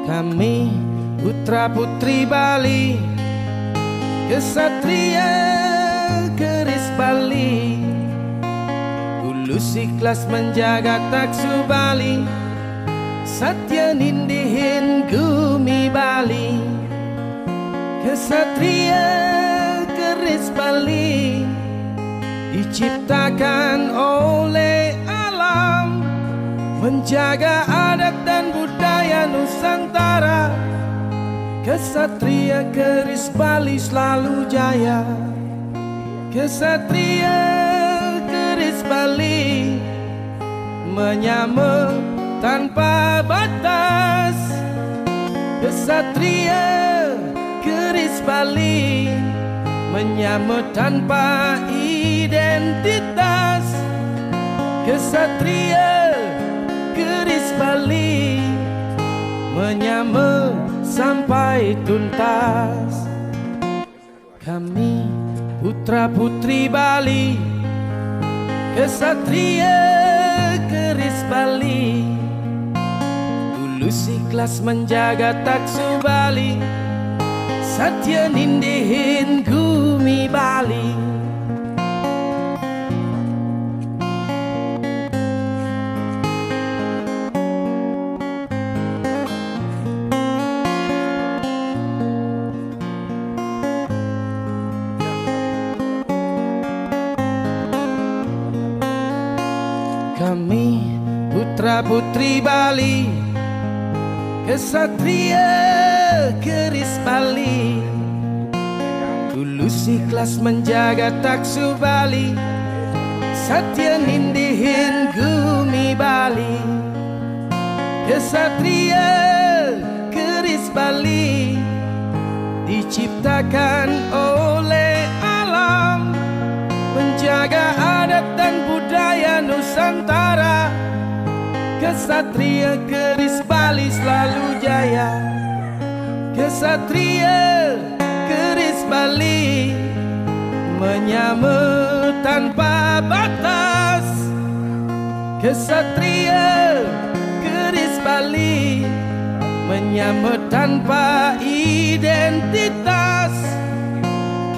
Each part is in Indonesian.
Kami putra putri Bali, kesatria keris Bali, tulus ikhlas menjaga taksu Bali, satya nindihin gumi Bali. Kesatria keris Bali diciptakan oleh alam, menjaga adat dan budaya Nusantara. Kesatria keris Bali selalu jaya. Kesatria keris Bali menyamar tanpa batas. Kesatria keris Bali menyamar tanpa identitas. Kesatria keris Bali menyamar sampai tuntas. Kami putra putri Bali, kesatria keris Bali, tulus ikhlas menjaga taksu Bali, satya nindihin gumi Bali. Kami putra putri Bali, kesatria keris Bali, tulus ikhlas menjaga taksu Bali, satya nindihin gumi Bali. Kesatria keris Bali diciptakan oleh alam, menjaga adat dan budaya Nusantara. Kesatria keris Bali selalu jaya. Kesatria keris Bali menyamar tanpa batas. Kesatria keris Bali menyamar tanpa identitas.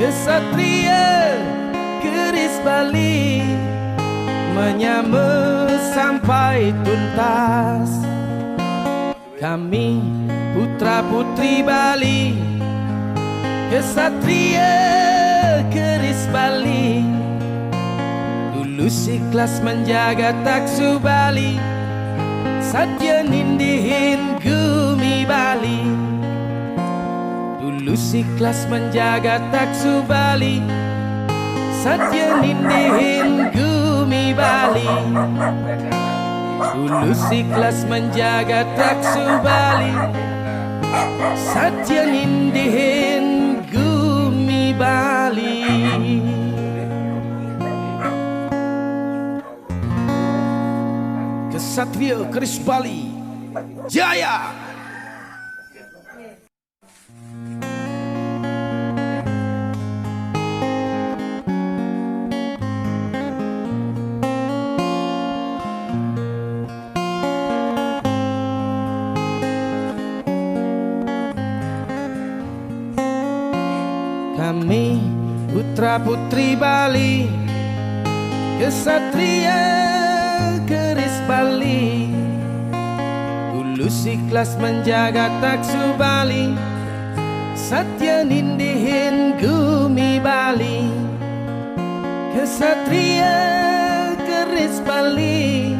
Kesatria keris Bali menyamar sampai tuntas. Kami putra putri Bali, kesatria keris Bali, tulus ikhlas menjaga taksu Bali, satya nindihin gumi Bali. Tulus ikhlas menjaga taksu Bali, satya nindihin gumi Bali. Tulus ikhlas menjaga taksu Bali, satya nindihin gumi Bali. Kesatria keris Bali jaya. Kami putra putri Bali, kesatria keris Bali, tulus ikhlas menjaga taksu Bali, satya nindihin gumi Bali. Kesatria keris Bali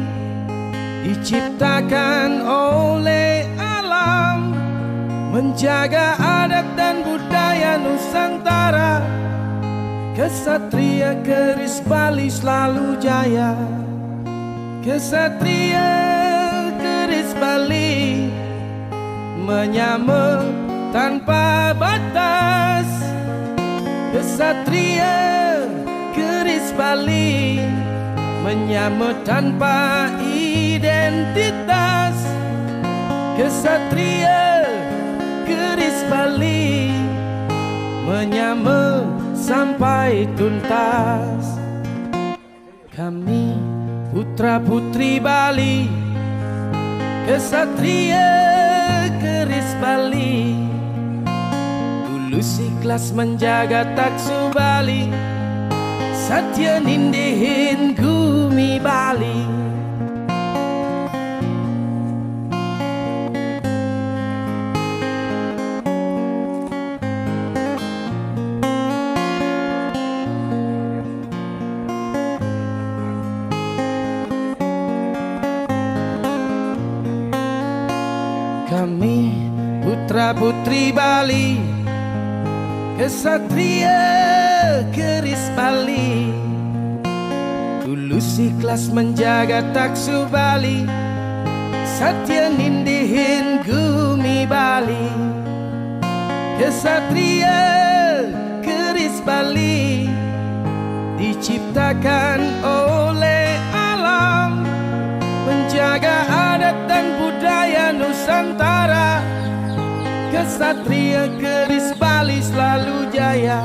diciptakan oleh alam, menjaga adat dan budaya Nusantara. Kesatria keris Bali selalu jaya. Kesatria keris Bali menyamar tanpa batas. Kesatria keris Bali menyamar tanpa identitas. kesatria keris Bali, menyama sampai tuntas. Kami putra-putri Bali, kesatria keris Bali, tulus ikhlas menjaga taksu Bali, satya nindihin gumi Bali. Kami putra-putri Bali, kesatria keris Bali, tulus ikhlas menjaga taksu Bali, satya nindihin gumi Bali. Kesatria keris Bali diciptakan oleh alam, menjaga adat dan budaya Nusantara. Kesatria keris Bali selalu jaya.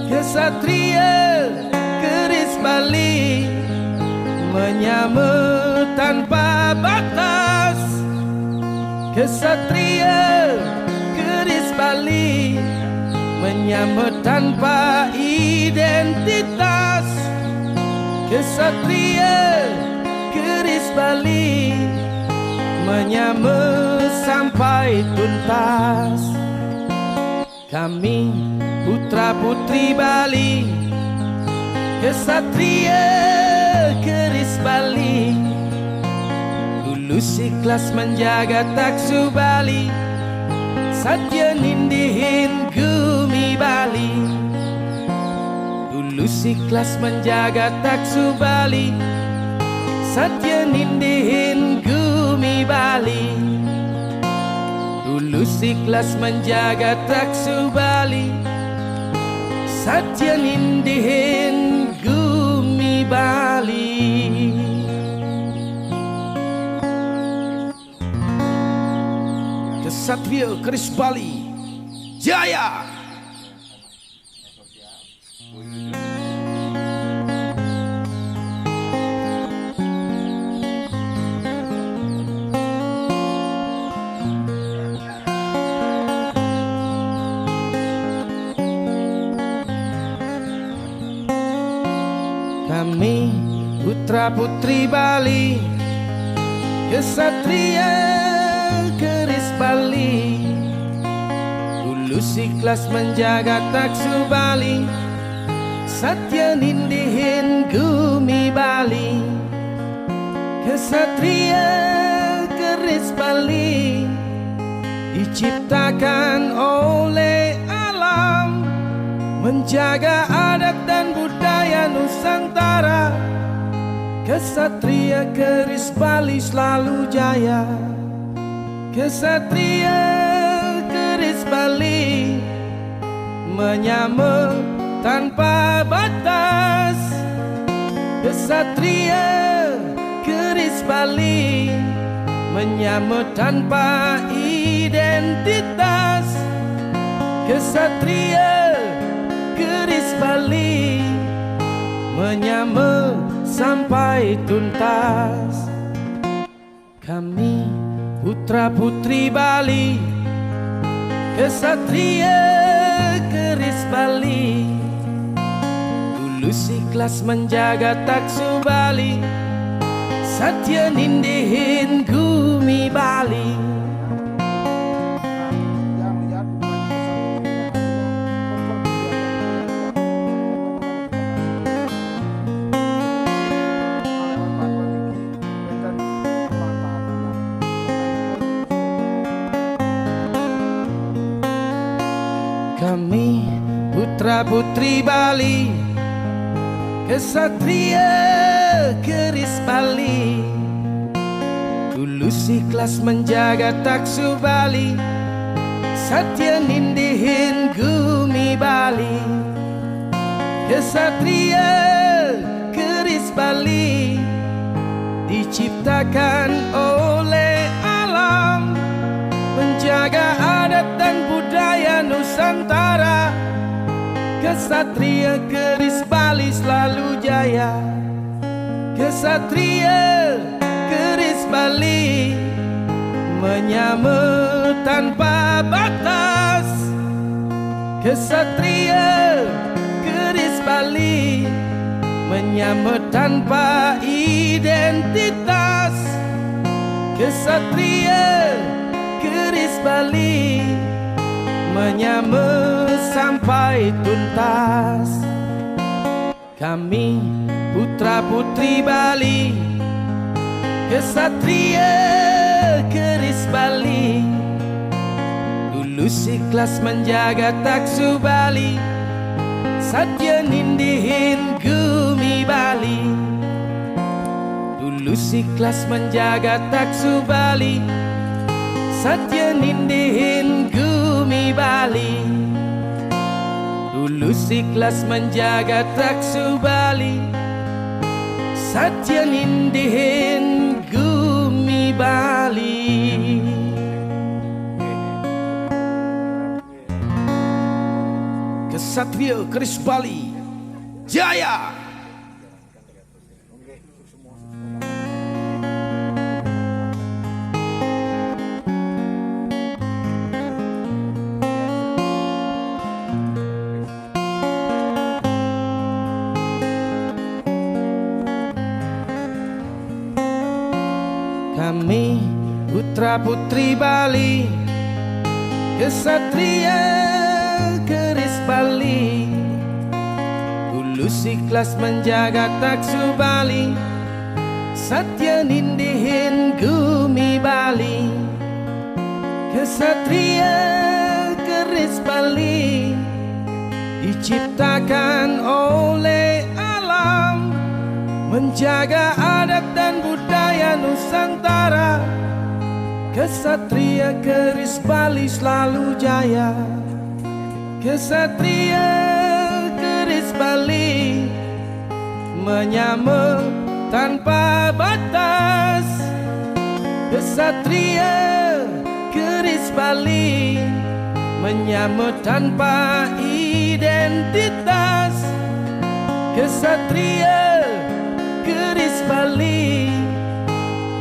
Kesatria keris Bali menyama tanpa batas. Kesatria keris Bali menyama tanpa identitas. Kesatria keris Bali menyama sampai tuntas. Kami putra-putri Bali, kesatria keris Bali, tulus ikhlas menjaga taksu Bali, satya nindihin gumi Bali. Tulus ikhlas menjaga taksu Bali, satya nindihin gumi Bali. Tulus ikhlas menjaga taksu Bali, satya nindihin gumi Bali. Kesatria keris Bali jaya. Kami putra-putri Bali, kesatria keris Bali, tulus ikhlas menjaga taksu Bali, satya nindihin gumi Bali. Kesatria keris Bali diciptakan oleh alam, menjaga adat dan budaya Nusantara. Kesatria keris Bali selalu jaya. Kesatria keris Bali menyama tanpa batas. Kesatria keris Bali menyama tanpa identitas. Kesatria keris Bali menyama sampai tuntas. Kami putra-putri Bali, kesatria keris Bali, tulus ikhlas menjaga taksu Bali, satya nindihin gumi Bali. Kami putra-putri Bali, kesatria keris Bali, tulus ikhlas menjaga taksu Bali, satya nindihin gumi Bali. Kesatria keris Bali diciptakan oleh alam, Kesatria keris Bali selalu jaya. Kesatria keris Bali menyamar tanpa batas. Kesatria keris Bali menyamar tanpa identitas. Kesatria keris Bali menyamar sampai tuntas. Kami putra putri Bali, kesatria keris Bali, tulus ikhlas menjaga taksu Bali, satya nindihin gumi Bali. Tulus ikhlas menjaga taksu Bali, satya nindihin gumi Bali. Tulus ikhlas menjaga taksu Bali, satya nindihin gumi Bali. Kesatria keris Bali jaya. Kami putra putri Bali, kesatria keris Bali, tulus ikhlas menjaga taksu Bali, satya nindihin gumi Bali. Kesatria keris Bali diciptakan oleh alam, menjaga adat dan budaya Nusantara. Kesatria keris Bali selalu jaya. Kesatria keris Bali menyamar tanpa batas. Kesatria keris Bali menyamar tanpa identitas. Kesatria keris Bali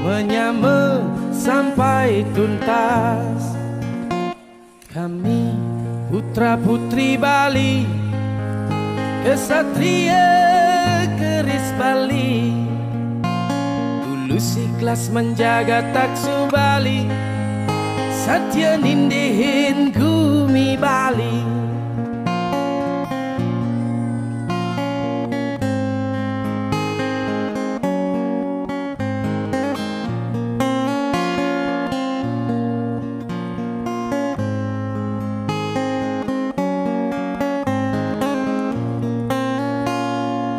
menyamar sampai tuntas. Kami putra putri Bali, kesatria keris Bali, tulus ikhlas menjaga taksu Bali, satya nindihin gumi Bali.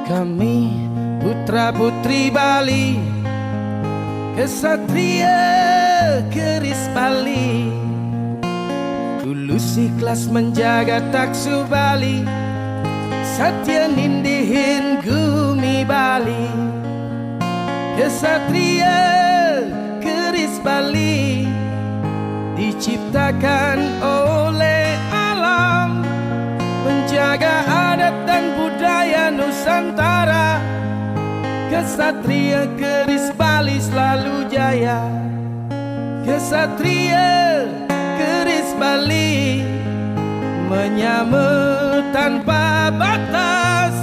Kami putra putri Bali, kesatria keris Bali, tulus ikhlas menjaga taksu Bali, satya nindihin gumi Bali. Kesatria keris Bali diciptakan oleh alam, menjaga adat dan budaya Nusantara. Kesatria keris Bali selalu jaya. Kesatria keris Bali menyamar tanpa batas.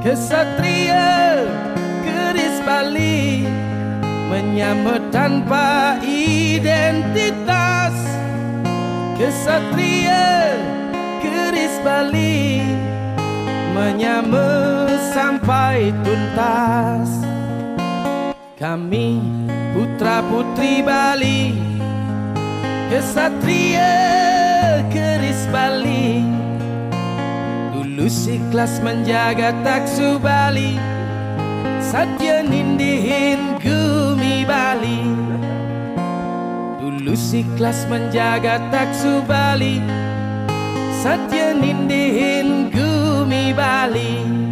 Kesatria keris Bali menyamar tanpa identitas. Kesatria keris Bali menyamar sampai tuntas. Kami putra putri Bali, kesatria keris Bali, tulus ikhlas menjaga taksu Bali, satya nindihin gumi Bali. Tulus ikhlas menjaga taksu Bali, satya nindihin gumi Bali.